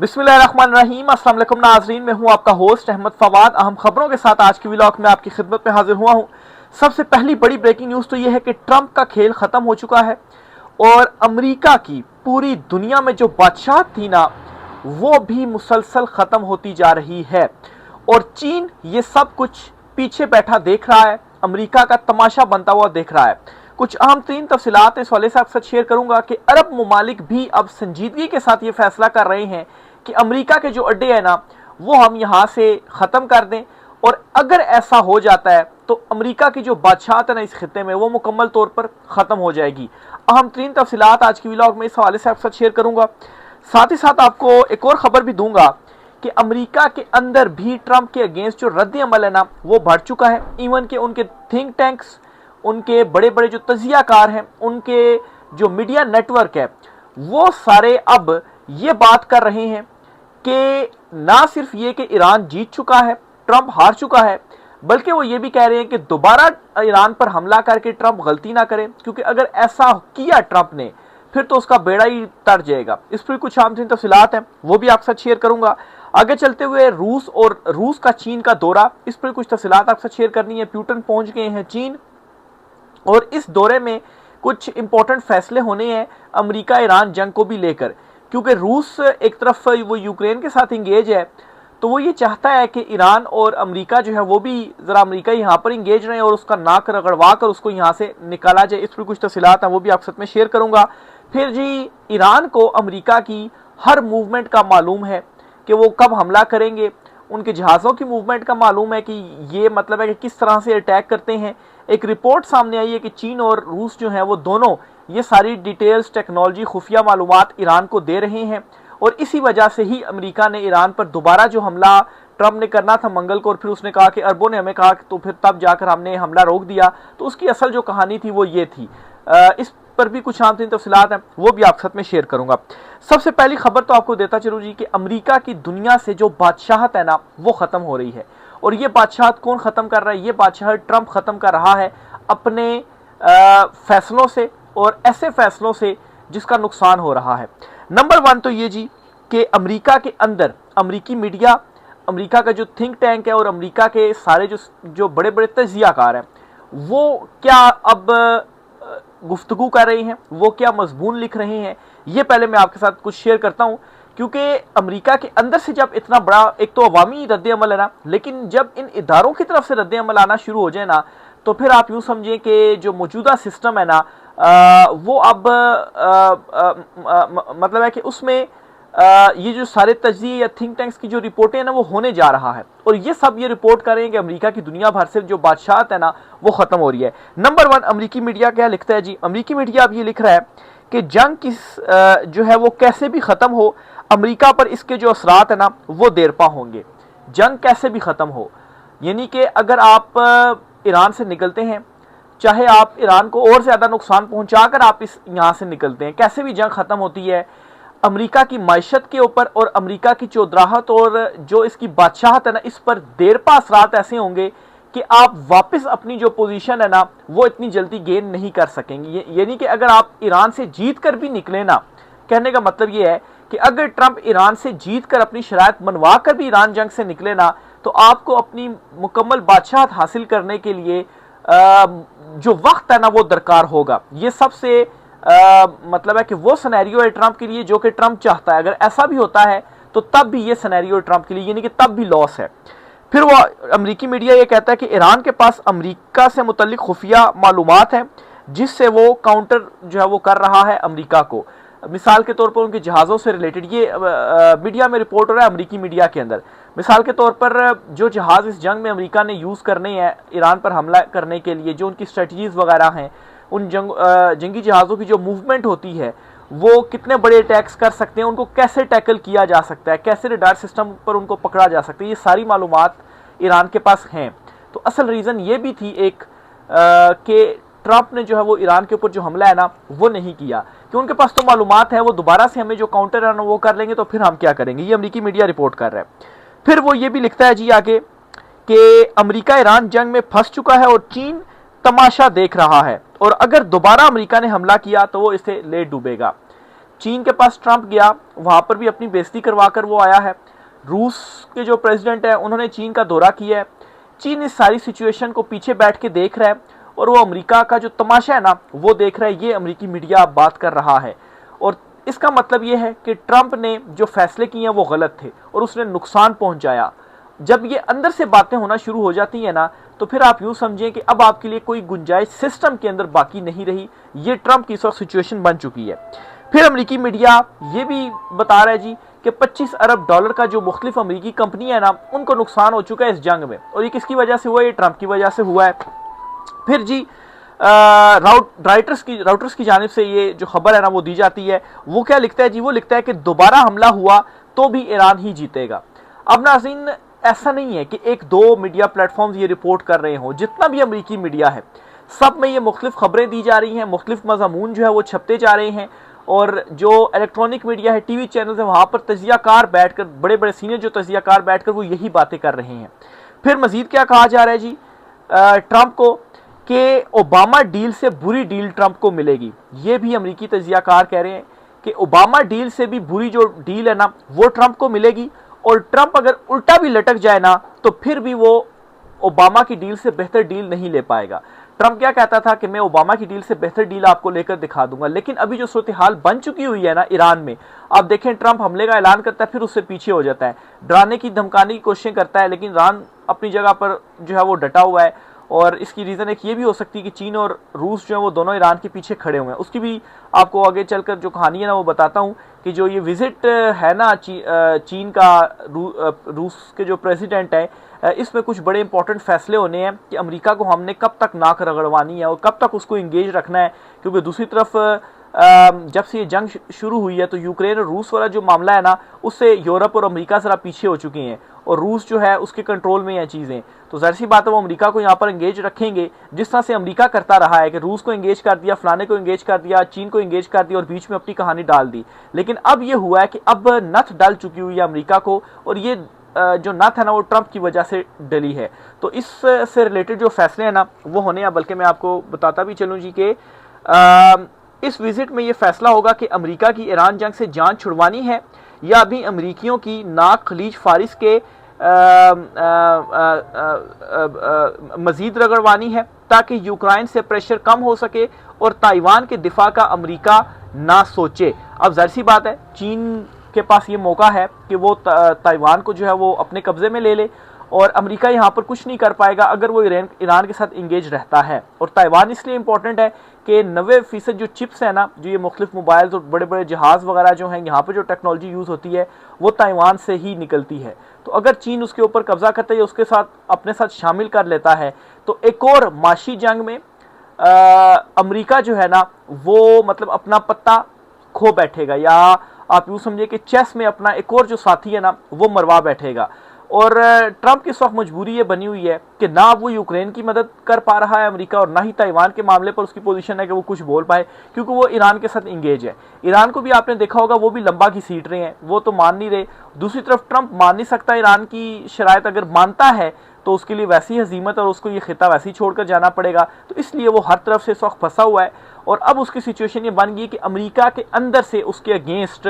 बिस्मिल्लाहिर्रहमानिर्रहीम। अस्सलाम वालेकुम नाज़रीन, मैं हूं आपका होस्ट अहमद फवाद। अहम खबरों के साथ आज की व्लॉग में आपकी खिदमत में हाजिर हुआ हूं। सबसे पहली बड़ी ब्रेकिंग न्यूज़ तो यह है कि ट्रंप का खेल ख़त्म हो चुका है और अमेरिका की पूरी दुनिया में जो बादशाहत थी ना, वो भी मुसलसल ख़त्म होती जा रही है और चीन ये सब कुछ पीछे बैठा देख रहा है, अमेरिका का तमाशा बनता हुआ देख रहा है। कुछ अहम तीन तफसीलात इस हवाले से आपके साथ शेयर करूंगा कि अरब ममालिक भी अब संजीदगी के साथ ये फैसला कर रहे हैं कि अमेरिका के जो अड्डे हैं ना, वो हम यहाँ से ख़त्म कर दें। और अगर ऐसा हो जाता है तो अमेरिका की जो बादशाहत है ना इस खित्ते में, वो मुकम्मल तौर पर ख़त्म हो जाएगी। अहम तीन तफसीलात आज की व्लॉग में इस हवाले से आपके साथ शेयर करूंगा। साथ ही साथ आपको एक और ख़बर भी दूंगा कि अमेरिका के अंदर भी ट्रंप के अगेंस्ट जो रद्द अमल है ना, वो बढ़ चुका है। इवन के उनके थिंक टैंक्स, उनके बड़े बड़े जो तजियाकार हैं, उनके जो मीडिया नेटवर्क है, वो सारे अब ये बात कर रहे हैं कि ना सिर्फ ये कि ईरान जीत चुका है, ट्रंप हार चुका है, बल्कि वो ये भी कह रहे हैं कि दोबारा ईरान पर हमला करके ट्रंप गलती ना करे, क्योंकि अगर ऐसा किया ट्रंप ने फिर तो उसका बेड़ा ही तर जाएगा। इस पर कुछ आम तीन तफसीलात हैं, वो भी आपके साथ शेयर करूंगा। आगे चलते हुए रूस और रूस का चीन का दौरा, इस पर कुछ तफसीलात आपके साथ शेयर करनी है। पुतिन पहुंच गए हैं चीन और इस दौरे में कुछ इंपॉर्टेंट फैसले होने हैं अमेरिका ईरान जंग को भी लेकर, क्योंकि रूस एक तरफ वो यूक्रेन के साथ इंगेज है, तो वो ये चाहता है कि ईरान और अमेरिका जो है वो भी ज़रा अमेरिका यहाँ पर इंगेज रहे और उसका नाक रगड़वा कर उसको यहाँ से निकाला जाए। इस पर कुछ तफसीलात हैं, वो भी आपके साथ में शेयर करूँगा। फिर जी, ईरान को अमेरिका की हर मूवमेंट का मालूम है कि वो कब हमला करेंगे, उनके जहाज़ों की मूवमेंट का मालूम है कि ये मतलब है कि किस तरह से अटैक करते हैं। एक रिपोर्ट सामने आई है कि चीन और रूस जो हैं वो दोनों ये सारी डिटेल्स, टेक्नोलॉजी, खुफिया मालूमात ईरान को दे रहे हैं और इसी वजह से ही अमेरिका ने ईरान पर दोबारा जो हमला ट्रंप ने करना था मंगल को, और फिर उसने कहा कि अरबों ने हमें कहा, तो फिर तब जाकर हमने हमला रोक दिया। तो उसकी असल जो कहानी थी वो ये थी। इस पर भी कुछ आम तीन तफसीलात हैं, वो भी आपके साथ में शेयर करूंगा। सबसे पहली खबर तो आपको देता चलूँ जी कि अमेरिका की दुनिया से जो बादशाहत है ना, वो ख़त्म हो रही है। और ये बादशाहत कौन ख़त्म कर रहा है? ये बादशाहत ट्रंप ख़त्म कर रहा है अपने फैसलों से, और ऐसे फैसलों से जिसका नुकसान हो रहा है। नंबर वन तो ये जी कि अमेरिका के अंदर अमेरिकी मीडिया, अमेरिका का जो थिंक टैंक है और अमेरिका के सारे जो बड़े बड़े तजियाकार हैं, वो क्या अब गुफ्तगू कर रहे हैं, वो क्या मजमून लिख रहे हैं, ये पहले मैं आपके साथ कुछ शेयर करता हूँ। क्योंकि अमेरिका के अंदर से जब इतना बड़ा एक तो अवामी रद्द अमल है ना, लेकिन जब इन इदारों की तरफ से रद्द अमल आना शुरू हो जाए ना, तो फिर आप यूँ समझें कि जो मौजूदा सिस्टम है ना, वो अब मतलब है कि उसमें ये जो सारे तजिए या थिंक टैंक्स की जो रिपोर्टें हैं ना, वो होने जा रहा है। और ये सब ये रिपोर्ट कर रहे हैं कि अमेरिका की दुनिया भर से जो बादशाहत है ना, वो ख़त्म हो रही है। नंबर वन, अमेरिकी मीडिया क्या लिखता है जी? अमेरिकी मीडिया अब ये लिख रहा है कि जंग किस जो है वो कैसे भी ख़त्म हो, अमेरिका पर इसके जो असरात है ना, वो देरपा होंगे। जंग कैसे भी ख़त्म हो, यानी कि अगर आप ईरान से निकलते हैं, चाहे आप ईरान को और ज़्यादा नुकसान पहुंचाकर आप इस यहाँ से निकलते हैं, कैसे भी जंग ख़त्म होती है, अमेरिका की मायशत के ऊपर और अमेरिका की चौधराहत और जो इसकी बादशाहत है ना, इस पर देरपा असरात ऐसे होंगे कि आप वापस अपनी जो पोजीशन है ना, वो इतनी जल्दी गेन नहीं कर सकेंगे। यानी कि अगर आप ईरान से जीत कर भी निकले ना, कहने का मतलब ये है कि अगर ट्रंप ईरान से जीत कर अपनी शराइत मनवा कर भी ईरान जंग से निकले ना, तो आपको अपनी मुकम्मल बादशाहत हासिल करने के लिए जो वक्त है ना, वो दरकार होगा। ये सबसे मतलब है कि वो सिनेरियो है ट्रंप के लिए जो कि ट्रंप चाहता है। अगर ऐसा भी होता है तो तब भी ये सिनेरियो ट्रंप के लिए, यानी कि तब भी लॉस है। फिर वो अमेरिकी मीडिया ये कहता है कि ईरान के पास अमेरिका से मुतल्लिक खुफिया मालूमात हैं, जिससे वो काउंटर जो है वो कर रहा है अमेरिका को। मिसाल के तौर पर उनके जहाज़ों से रिलेटेड ये मीडिया में रिपोर्ट हो रहा है, अमेरिकी मीडिया के अंदर। मिसाल के तौर पर जो जहाज़ इस जंग में अमेरिका ने यूज़ करने हैं ईरान पर हमला करने के लिए, जो उनकी स्ट्रेटजीज़ वगैरह हैं, उन जंगी जहाज़ों की जो मूवमेंट होती है, वो कितने बड़े अटैक्स कर सकते हैं, उनको कैसे टैकल किया जा सकता है, कैसे रडार सिस्टम पर उनको पकड़ा जा सकता है, ये सारी मालूमात ईरान के पास हैं। तो असल रीज़न ये भी थी एक कि ट्रंप ने जो है वो ईरान के ऊपर जो हमला है ना, वो नहीं किया, कि उनके पास तो मालूमात है, वो दोबारा से हमें जो काउंटर है ना वो कर लेंगे, तो फिर हम क्या करेंगे। ये अमेरिकी मीडिया रिपोर्ट कर रहा है। फिर वो ये भी लिखता है जी आगे कि अमेरिका ईरान जंग में फंस चुका है और चीन तमाशा देख रहा है, और अगर दोबारा अमेरिका ने हमला किया तो वो इसे ले डूबेगा। चीन के पास ट्रंप गया, वहाँ पर भी अपनी बेइज्जती करवा कर वो आया है। रूस के जो प्रेसिडेंट है उन्होंने चीन का दौरा किया है। चीन इस सारी सिचुएशन को पीछे बैठ के देख रहा है और वो अमेरिका का जो तमाशा है ना वो देख रहा है। ये अमेरिकी मीडिया अब बात कर रहा है और इसका मतलब ये है कि ट्रंप ने जो फैसले किए हैं वो गलत थे और उसने नुकसान पहुंचाया। जब ये अंदर से बातें होना शुरू हो जाती हैं ना तो फिर आप यूं समझें कि अब आपके लिए कोई गुंजाइश सिस्टम के अंदर बाकी नहीं रही। ये ट्रंप की इस वक्त सिचुएशन बन चुकी है। फिर अमेरिकी मीडिया ये भी बता रहा है जी कि 25 अरब डॉलर का जो मुख्तलिफ अमेरिकी कंपनी है ना उनको नुकसान हो चुका है इस जंग में, और ये किसकी वजह से हुआ है? ये ट्रंप की वजह से हुआ है। फिर जी राउटर्स की जानिब से ये जो खबर है ना वो दी जाती है। वो क्या लिखता है जी? वो लिखता है कि दोबारा हमला हुआ तो भी ईरान ही जीतेगा। अब नाज़रीन, ऐसा नहीं है कि एक दो मीडिया प्लेटफॉर्म्स ये रिपोर्ट कर रहे हों। जितना भी अमेरिकी मीडिया है सब में ये मुख्तलिफ खबरें दी जा रही हैं, मुख्तलिफ मज़ामून जो है वो छपते जा रहे हैं। और जो इलेक्ट्रॉनिक मीडिया है, टीवी चैनल है, वहाँ पर तजियाकार बैठकर, बड़े बड़े सीनियर जो तजियाकार बैठकर वो यही बातें कर रहे हैं। फिर मजीद क्या कहा जा रहा है जी ट्रंप को कि ओबामा डील से बुरी डील ट्रंप को मिलेगी। ये भी अमेरिकी तजियाकार कह रहे हैं कि ओबामा डील से भी बुरी जो डील है ना वो ट्रंप को मिलेगी, और ट्रंप अगर उल्टा भी लटक जाए ना तो फिर भी वो ओबामा की डील से बेहतर डील नहीं ले पाएगा। ट्रंप क्या कहता था कि मैं ओबामा की डील से बेहतर डील आपको लेकर दिखा दूंगा, लेकिन अभी जो सूरत हाल बन चुकी हुई है ना ईरान में, आप देखें ट्रंप हमले का ऐलान करता है फिर उससे पीछे हो जाता है, डराने की धमकाने की कोशिशें करता है, लेकिन ईरान अपनी जगह पर जो है वो डटा हुआ है। और इसकी रीज़न एक ये भी हो सकती है कि चीन और रूस जो है वो दोनों ईरान के पीछे खड़े हुए हैं। उसकी भी आपको आगे चलकर जो कहानी है ना वो बताता हूँ कि जो ये विजिट है ना चीन का रूस के जो प्रेसिडेंट है, इसमें कुछ बड़े इंपॉर्टेंट फैसले होने हैं कि अमेरिका को हमने कब तक नाक रगड़वानी है और कब तक उसको इंगेज रखना है। क्योंकि दूसरी तरफ जब से ये जंग शुरू हुई है तो यूक्रेन और रूस वाला जो मामला है ना उससे यूरोप और अमेरिका ज़रा पीछे हो चुके हैं और रूस जो है उसके कंट्रोल में हैं चीज़ें। तो जाहिर सी बात है वो अमेरिका को यहाँ पर इंगेज रखेंगे, जिस तरह से अमेरिका करता रहा है कि रूस को इंगेज कर दिया, फलाने को इंगेज कर दिया, चीन को इंगेज कर दिया और बीच में अपनी कहानी डाल दी। लेकिन अब ये हुआ है कि अब नथ डल चुकी हुई है अमेरिका को, और ये जो नथ है ना वो ट्रंप की वजह से डली है। तो इससे रिलेटेड जो फैसले हैं ना वो होने हैं। बल्कि मैं आपको बताता भी चलूँ जी कि इस विजिट में ये फैसला होगा कि अमेरिका की ईरान जंग से जान छुड़वानी है या अभी अमेरिकियों की नाक खलीज फारिस के मजीद रगड़वानी है ताकि यूक्रेन से प्रेशर कम हो सके और ताइवान के दिफा का अमेरिका ना सोचे। अब जाहिर सी बात है चीन के पास ये मौका है कि वो ताइवान को जो है वो अपने कब्जे में ले ले, और अमेरिका यहाँ पर कुछ नहीं कर पाएगा अगर वो ईरान के साथ इंगेज रहता है। और ताइवान इसलिए इंपॉर्टेंट है कि 90% जो चिप्स है ना, जो ये मुख्तलिफ मोबाइल्स और बड़े बड़े जहाज़ वगैरह जो हैं यहाँ पर जो टेक्नोलॉजी यूज़ होती है वो ताइवान से ही निकलती है। तो अगर चीन उसके ऊपर कब्जा करता है या उसके साथ अपने साथ शामिल कर लेता है तो एक और माशी जंग में अमेरिका जो है ना वो मतलब अपना पत्ता खो बैठेगा, या आप यूँ समझिए कि चेस में अपना एक और जो साथी है ना वो मरवा बैठेगा। और ट्रंप की इस वक्त मजबूरी ये बनी हुई है कि ना वो यूक्रेन की मदद कर पा रहा है अमेरिका, और ना ही ताइवान के मामले पर उसकी पोजीशन है कि वो कुछ बोल पाए, क्योंकि वो ईरान के साथ इंगेज है। ईरान को भी आपने देखा होगा वो भी लंबा घसीट रहे हैं, वो तो मान नहीं रहे। दूसरी तरफ ट्रंप मान नहीं सकता ईरान की शराइत, अगर मानता है तो उसके लिए वैसी हजीमत और उसको ये खिता वैसे ही छोड़कर जाना पड़ेगा। तो इसलिए वो हर तरफ से इस वक्त फंसा हुआ है। और अब उसकी सिचुएशन ये बन गई कि अमेरिका के अंदर से उसके अगेंस्ट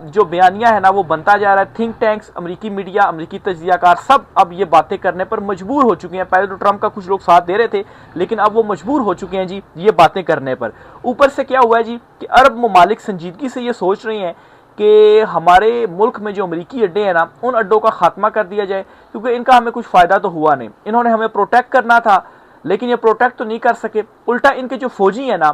जो बयानिया है ना वो बनता जा रहा है। थिंक टैंक्स, अमेरिकी मीडिया, अमेरिकी तजियाकार सब अब ये बातें करने पर मजबूर हो चुके हैं। पहले तो ट्रंप का कुछ लोग साथ दे रहे थे, लेकिन अब वो मजबूर हो चुके हैं जी ये बातें करने पर। ऊपर से क्या हुआ है जी कि अरब ममालिक संजीदगी से ये सोच रहे हैं कि हमारे मुल्क में जो अमेरिकी अड्डे हैं ना उन अड्डों का खात्मा कर दिया जाए, क्योंकि इनका हमें कुछ फ़ायदा तो हुआ नहीं। इन्होंने हमें प्रोटेक्ट करना था लेकिन ये प्रोटेक्ट तो नहीं कर सके। उल्टा इनके जो फौजी हैं ना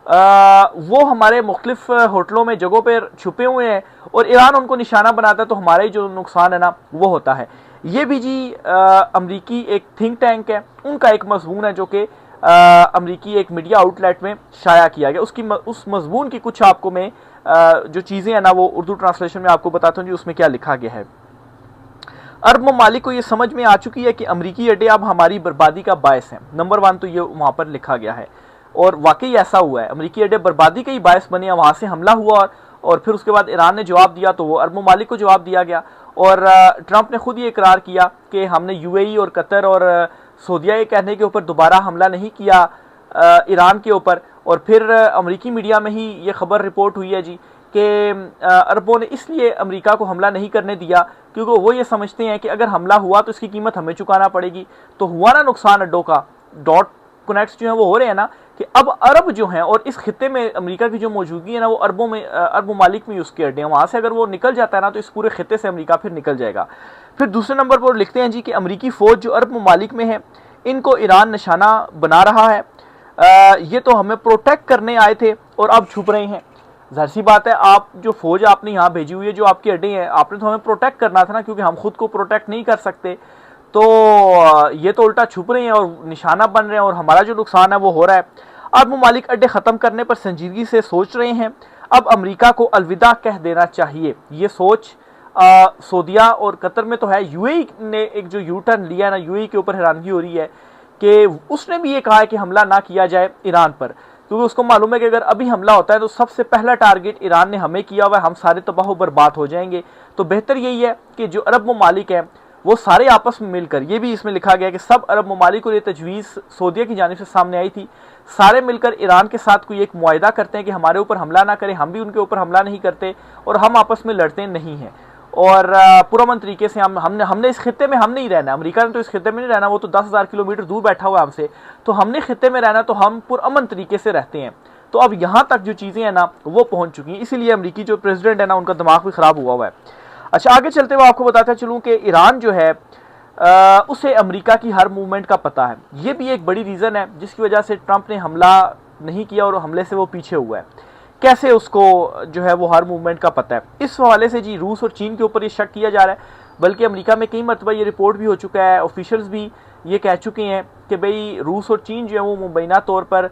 वो हमारे मुख्तलिफ होटलों में जगहों पर छुपे हुए हैं और ईरान उनको निशाना बनाता है, तो हमारे जो नुकसान है ना वो होता है। ये भी जी अमरीकी एक थिंक टैंक है, उनका एक मजमून है जो कि अमरीकी एक मीडिया आउटलेट में शाया किया गया। उस मजमून की कुछ आपको मैं जो चीज़ें हैं ना वो उर्दू ट्रांसलेशन में आपको बताता हूँ जी उसमें क्या लिखा गया है। अरब ममालिक को ये समझ में आ चुकी है कि अमरीकी अड्डे अब हमारी बर्बादी का बायस हैं। नंबर 1 तो ये वहाँ पर लिखा गया है और वाकई ऐसा हुआ है। अमरीकी अड्डे बर्बादी का ही बायस बने, वहाँ से हमला हुआ और फिर उसके बाद ईरान ने जवाब दिया तो वो अरब ममालिक को जवाब दिया गया। और ट्रंप ने खुद ये इकरार किया कि हमने यूएई और कतर और सऊदीया के कहने के ऊपर दोबारा हमला नहीं किया ईरान के ऊपर। और फिर अमेरिकी मीडिया में ही ये खबर रिपोर्ट हुई है जी कि अरबों ने इसलिए अमेरिका को हमला नहीं करने दिया क्योंकि वो ये समझते हैं कि अगर हमला हुआ तो इसकी कीमत हमें चुकाना पड़ेगी। तो हुआ ना नुकसान अड्डों का, डॉट कनेक्ट्स जो हैं वो हो रहे हैं ना, कि अब अरब जो हैं और इस खित्ते में अमेरिका की जो मौजूदगी है ना वो अरब ममालिक में उसके अड्डे हैं। वहाँ से अगर वो निकल जाता है ना तो इस पूरे खित्ते से अमेरिका फिर निकल जाएगा। फिर दूसरे नंबर पर लिखते हैं जी कि अमेरिकी फ़ौज जो अरब ममालिक में है इनको ईरान निशाना बना रहा है। ये तो हमें प्रोटेक्ट करने आए थे और अब छुप रहे हैं। जाहिर सी बात है, आप जो फौज आपने यहाँ भेजी हुई है, जो आपके अड्डे हैं, आपने तो हमें प्रोटेक्ट करना था ना, क्योंकि हम खुद को प्रोटेक्ट नहीं कर सकते। तो ये तो उल्टा छुप रहे हैं और निशाना बन रहे हैं और हमारा जो नुकसान है वो हो रहा है। अब ममालिक अड्डे ख़त्म करने पर संजीदगी से सोच रहे हैं। अब अमेरिका को अलविदा कह देना चाहिए। ये सोच सऊदीया और कतर में तो है। यूएई ने एक जो यू टर्न लिया है ना, यूएई के ऊपर हैरानगी हो रही है कि उसने भी ये कहा है कि हमला ना किया जाए ईरान पर, क्योंकि उसको मालूम है कि अगर अभी हमला होता है तो सबसे पहला टारगेट ईरान ने हमें किया हुआ है, हम सारे तबाह बर्बाद हो जाएंगे। तो बेहतर यही है कि जो अरब ममालिक हैं वो सारे आपस में मिलकर, ये भी इसमें लिखा गया कि सब अरब ममालिक को ये तजवीज़ सऊदीया की जानिब से सामने आई थी, सारे मिलकर ईरान के साथ कोई एक मुआहिदा करते हैं कि हमारे ऊपर हमला ना करें, हम भी उनके ऊपर हमला नहीं करते और हम आपस में लड़ते नहीं हैं। और पुरअमन तरीके से हमने इस खित्ते में हम नहीं रहना। अमेरिका ने तो इस खित्ते में नहीं रहना, वो तो 10,000 किलोमीटर दूर बैठा हुआ है हमसे। तो हमने खित्ते में रहना, तो हम पुरअमन तरीके से रहते हैं। तो अब यहाँ तक जो चीज़ें हैं ना वो पहुँच चुकी हैं, इसीलिए अमेरिकी जो प्रेसिडेंट है ना उनका दिमाग भी ख़राब हुआ है। अच्छा, आगे चलते हुए आपको बताता चलूँ कि ईरान जो है उसे अमेरिका की हर मूवमेंट का पता है। ये भी एक बड़ी रीज़न है जिसकी वजह से ट्रंप ने हमला नहीं किया और हमले से वो पीछे हुआ है। कैसे उसको जो है वो हर मूवमेंट का पता है। इस हवाले से जी रूस और चीन के ऊपर ये शक किया जा रहा है, बल्कि अमेरिका में कई मरतबा ये रिपोर्ट भी हो चुका है, ऑफिशियल्स भी ये कह चुके हैं कि भाई रूस और चीन जो है वो मुबैना तौर पर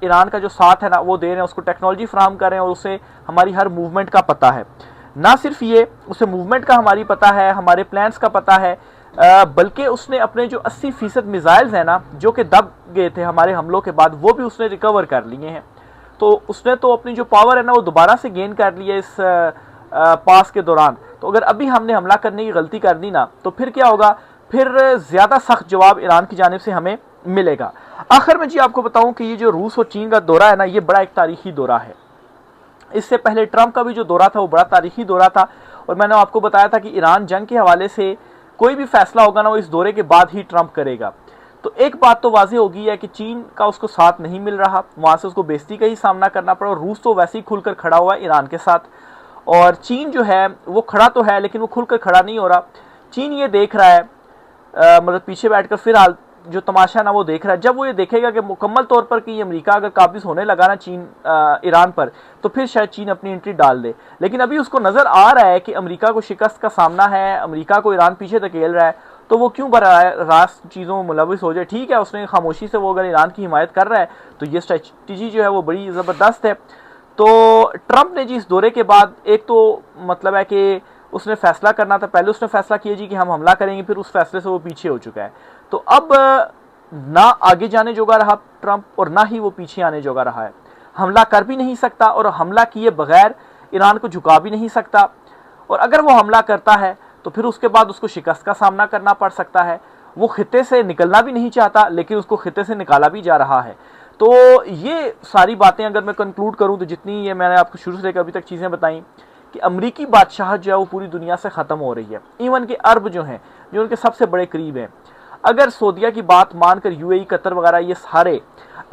ईरान का जो साथ है ना वो दे रहे हैं, उसको टेक्नोलॉजी फ्राहम कर रहे हैं और उसे हमारी हर मूवमेंट का पता है। ना सिर्फ ये, उसे मूवमेंट का हमारी पता है, हमारे प्लान्स का पता है, बल्कि उसने अपने जो 80% मिसाइल्स हैं ना जो कि दब गए थे हमारे हमलों के बाद, वो भी उसने रिकवर कर लिए हैं। तो उसने तो अपनी जो पावर है ना वो दोबारा से गेन कर ली है इस पास के दौरान। तो अगर अभी हमने हमला करने की गलती कर दी ना तो फिर क्या होगा, फिर ज़्यादा सख्त जवाब ईरान की जानिब से हमें मिलेगा। आखिर में जी आपको बताऊं कि ये जो रूस और चीन का दौरा है ना ये बड़ा एक तारीखी दौरा है। इससे पहले ट्रंप का भी जो दौरा था वो बड़ा तारीखी दौरा था, और मैंने आपको बताया था कि ईरान जंग के हवाले से कोई भी फैसला होगा ना वो इस दौरे के बाद ही ट्रंप करेगा। तो एक बात तो वाज़ेह होगी है कि चीन का उसको साथ नहीं मिल रहा, वहाँ से उसको बेइज्जती का ही सामना करना पड़ा। और रूस तो वैसे ही खुलकर खड़ा हुआ है ईरान के साथ, और चीन जो है वो खड़ा तो है लेकिन वो खुलकर खड़ा नहीं हो रहा। चीन ये देख रहा है, मतलब पीछे बैठकर फिलहाल जो तमाशा ना वो देख रहा है। जब वो ये देखेगा कि मुकम्मल तौर पर कि अमेरिका अगर काबिज होने लगा ना चीन ईरान पर, तो फिर शायद चीन अपनी एंट्री डाल दे। लेकिन अभी उसको नज़र आ रहा है कि अमेरिका को शिकस्त का सामना है, अमेरिका को ईरान पीछे धकेल रहा है, तो वो क्यों रास्त चीज़ों में मुलविस हो जाए। ठीक है, उसने खामोशी से वो अगर ईरान की हिमायत कर रहा है तो ये स्ट्रेटजी जो है वो बड़ी ज़बरदस्त है। तो ट्रंप ने जी इस दौरे के बाद एक तो मतलब है कि उसने फैसला करना था, पहले उसने फैसला किया जी कि हम हमला करेंगे, फिर उस फैसले से वो पीछे हो चुका है। तो अब ना आगे जाने जोगा रहा ट्रंप और ना ही वो पीछे आने जोगा रहा है। हमला कर भी नहीं सकता और हमला किए बगैर ईरान को झुका भी नहीं सकता, और अगर वो हमला करता है तो फिर उसके बाद उसको शिकस्त का सामना करना पड़ सकता है। वो खित्ते से निकलना भी नहीं चाहता लेकिन उसको खित्ते से निकाला भी जा रहा है। तो ये सारी बातें अगर मैं कंक्लूड करूं तो जितनी ये मैंने आपको शुरू से लेकर अभी तक चीज़ें बताई कि अमरीकी बादशाह जो है वो पूरी दुनिया से ख़त्म हो रही है। इवन के अरब जो हैं जो उनके सबसे बड़े करीब हैं, अगर सऊदीया की बात मानकर यूएई, कतर वगैरह ये सारे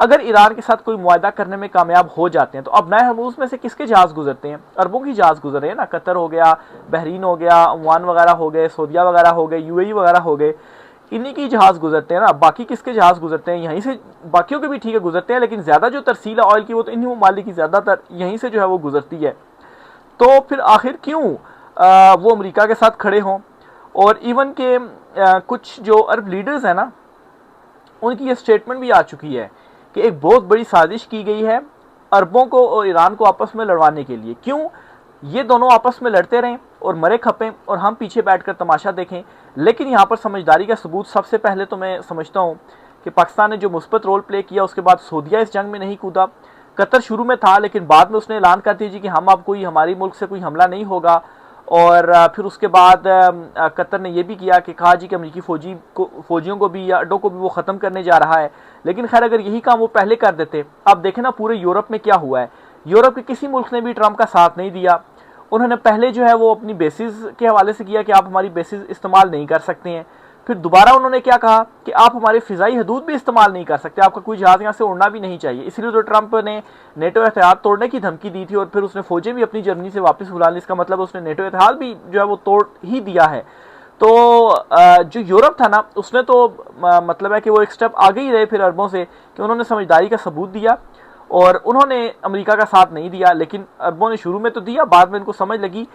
अगर ईरान के साथ कोई मुआहदा करने में कामयाब हो जाते हैं, तो अब नए हरमुज़ में से किसके जहाज़ गुजरते हैं? अरबों की जहाज़ गुजर रहे हैं ना। कतर हो गया, बहरीन हो गया, ओमान वगैरह हो गए, सऊदीया वगैरह हो गए, यूएई वगैरह हो गए, इन्हीं की जहाज़ गुजरते हैं ना। बाकी किसके जहाज़ गुजरते हैं? यहीं से, बाकियों के भी ठीक है गुजरते हैं, लेकिन ज़्यादा जो तरसील है ऑयल की वो तो इन्हीं ममालिक की ज़्यादातर यहीं से जो है वो गुजरती है। तो फिर आखिर क्यों वो अमेरिका के साथ खड़े हों? और इवन के कुछ जो अरब लीडर्स हैं ना उनकी ये स्टेटमेंट भी आ चुकी है कि एक बहुत बड़ी साजिश की गई है अरबों को और ईरान को आपस में लड़वाने के लिए। क्यों? ये दोनों आपस में लड़ते रहें और मरे खपें और हम पीछे बैठकर तमाशा देखें। लेकिन यहाँ पर समझदारी का सबूत सबसे पहले तो मैं समझता हूँ कि पाकिस्तान ने जो मुस्बत रोल प्ले किया, उसके बाद सऊदीया इस जंग में नहीं कूदा। कतर शुरू में था लेकिन बाद में उसने ऐलान कर दिया जी कि हम अब कोई, हमारी मुल्क से कोई हमला नहीं होगा। और फिर उसके बाद कतर ने यह भी किया कि कहा जी कि अमेरिकी फौजियों को भी या अड्डों को भी वो ख़त्म करने जा रहा है। लेकिन खैर अगर यही काम वो पहले कर देते, अब देखें ना पूरे यूरोप में क्या हुआ है यूरोप के किसी मुल्क ने भी ट्रंप का साथ नहीं दिया। उन्होंने पहले जो है वो अपनी बेसिस के हवाले से किया कि आप हमारी बेसिस इस्तेमाल नहीं कर सकते हैं। फिर दोबारा उन्होंने क्या कहा कि आप हमारे फ़िज़ाई हदूद भी इस्तेमाल नहीं कर सकते, आपका कोई जहाज़ यहाँ से उड़ना भी नहीं चाहिए। इसलिए तो ट्रंप ने नेटो इत्तेहाद तोड़ने की धमकी दी थी और फिर उसने फ़ौजें भी अपनी जर्मनी से वापस बुला ली। इसका मतलब उसने नेटो इत्तेहाद भी जो है वो तोड़ ही दिया है। तो जो यूरोप था ना, उसने तो मतलब है कि वो एक स्टेप आगे ही रहे फिर अरबों से, कि उन्होंने समझदारी का सबूत दिया और उन्होंने अमेरिका का साथ नहीं दिया। लेकिन अरबों ने शुरू में तो दिया, बाद में इनको समझ लगी।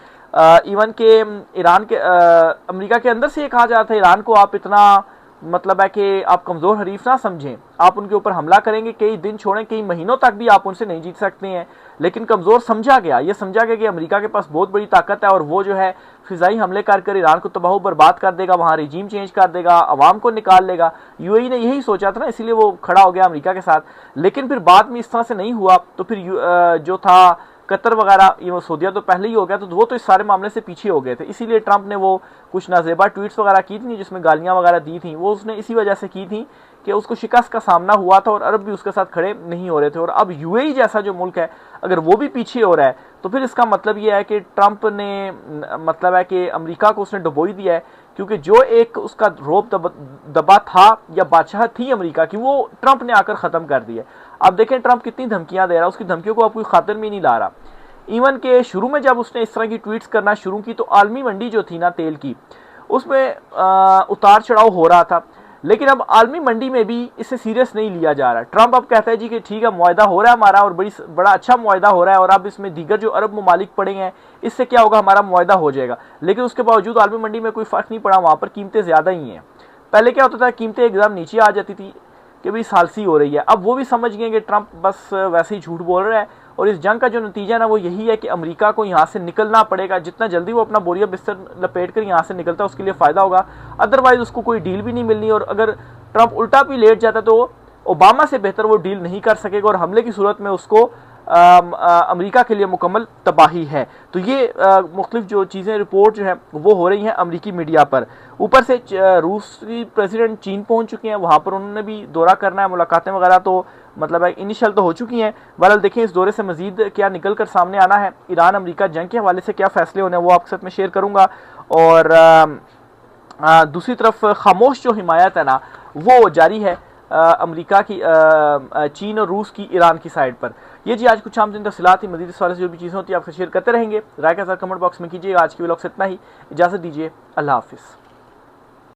इवन के ईरान के अमेरिका के अंदर से ये कहा जा रहा था ईरान को आप इतना मतलब है कि आप कमज़ोर हरीफ ना समझें, आप उनके ऊपर हमला करेंगे, कई दिन छोड़ें, कई महीनों तक भी आप उनसे नहीं जीत सकते हैं। लेकिन कमज़ोर समझा गया, ये समझा गया कि अमेरिका के पास बहुत बड़ी ताकत है और वो जो है फ़िज़ाई हमले कर ईरान को तबाह बर्बाद कर देगा, वहाँ रिजीम चेंज कर देगा, अवाम को निकाल लेगा। यूएई ने यही सोचा था ना, इसीलिए वो खड़ा हो गया अमेरिका के साथ। लेकिन फिर बाद में इस तरह से नहीं हुआ, तो फिर जो था कतर वगैरह, ये सऊदीया तो पहले ही हो गया, तो वो तो इस सारे मामले से पीछे हो गए थे। इसीलिए ट्रंप ने वो कुछ नाजेबा ट्वीट्स वगैरह की थी जिसमें गालियां वगैरह दी थी, वो उसने इसी वजह से की थी कि उसको शिकस्त का सामना हुआ था और अरब भी उसके साथ खड़े नहीं हो रहे थे। और अब यूएई जैसा जो मुल्क है अगर वो भी पीछे हो रहा है, तो फिर इसका मतलब ये है कि ट्रंप ने मतलब है कि अमेरिका को उसने डुबो ही दिया है, क्योंकि जो एक उसका रोब दबा था या बादशाह थी अमेरिका की, वो ट्रंप ने आकर ख़त्म कर दी है। अब देखें ट्रंप कितनी धमकियां दे रहा है, उसकी धमकियों को अब कोई खातिर में नहीं ला रहा। इवन के शुरू में जब उसने इस तरह की ट्वीट्स करना शुरू की तो आलमी मंडी जो थी ना तेल की, उसमें उतार चढ़ाव हो रहा था। लेकिन अब आलमी मंडी में भी इसे सीरियस नहीं लिया जा रहा। ट्रंप अब कहता है जी कि ठीक है, मुआहदा हो रहा है हमारा और बड़ा अच्छा मुआहदा हो रहा है और अब इसमें दीगर जो अरब ममालिक पड़े हैं इससे क्या होगा, हमारा मुआहदा हो जाएगा। लेकिन उसके बावजूद आलमी मंडी में कोई फ़र्क नहीं पड़ा, वहाँ पर कीमतें ज़्यादा ही हैं। पहले क्या होता था, कीमतें एकदम नीचे आ जाती थी कि भाई सालसी हो रही है। अब वो भी समझ गए कि ट्रंप बस वैसे ही झूठ बोल रहा है और इस जंग का जो नतीजा ना वो यही है कि अमेरिका को यहाँ से निकलना पड़ेगा। जितना जल्दी वो अपना बोरिया बिस्तर लपेट कर यहाँ से निकलता है उसके लिए फ़ायदा होगा, अदरवाइज़ उसको कोई डील भी नहीं मिलनी। और अगर ट्रंप उल्टा भी लेट जाता तो ओबामा से बेहतर वो डील नहीं कर सकेगा और हमले की सूरत में उसको अमेरिका के लिए मुकम्मल तबाही है। तो ये मुख्तलिफ जो चीज़ें रिपोर्ट जो है वो हो रही हैं अमेरिकी मीडिया पर। ऊपर से रूसी प्रेसिडेंट चीन पहुंच चुके हैं, वहाँ पर उन्होंने भी दौरा करना है, मुलाकातें वगैरह तो मतलब है इनिशियल तो हो चुकी हैं। बहरहाल देखें इस दौरे से मजीद क्या निकल कर सामने आना है, ईरान अमेरिका जंग के हवाले से क्या फैसले होने हैं वो आपके साथ में शेयर करूँगा। और दूसरी तरफ खामोश जो हिमायत है ना वो जारी है अमेरिका की, चीन और रूस की ईरान की साइड पर। ये जी आज कुछ आम दिन तफसीलात थी। मजीद इस वाले से जो भी चीज़ें होती है आपसे शेयर करते रहेंगे। राय के साथ कमेंट बॉक्स में कीजिए। आज की व्लॉग से इतना ही, इजाज़त दीजिए, अल्लाह हाफिज़।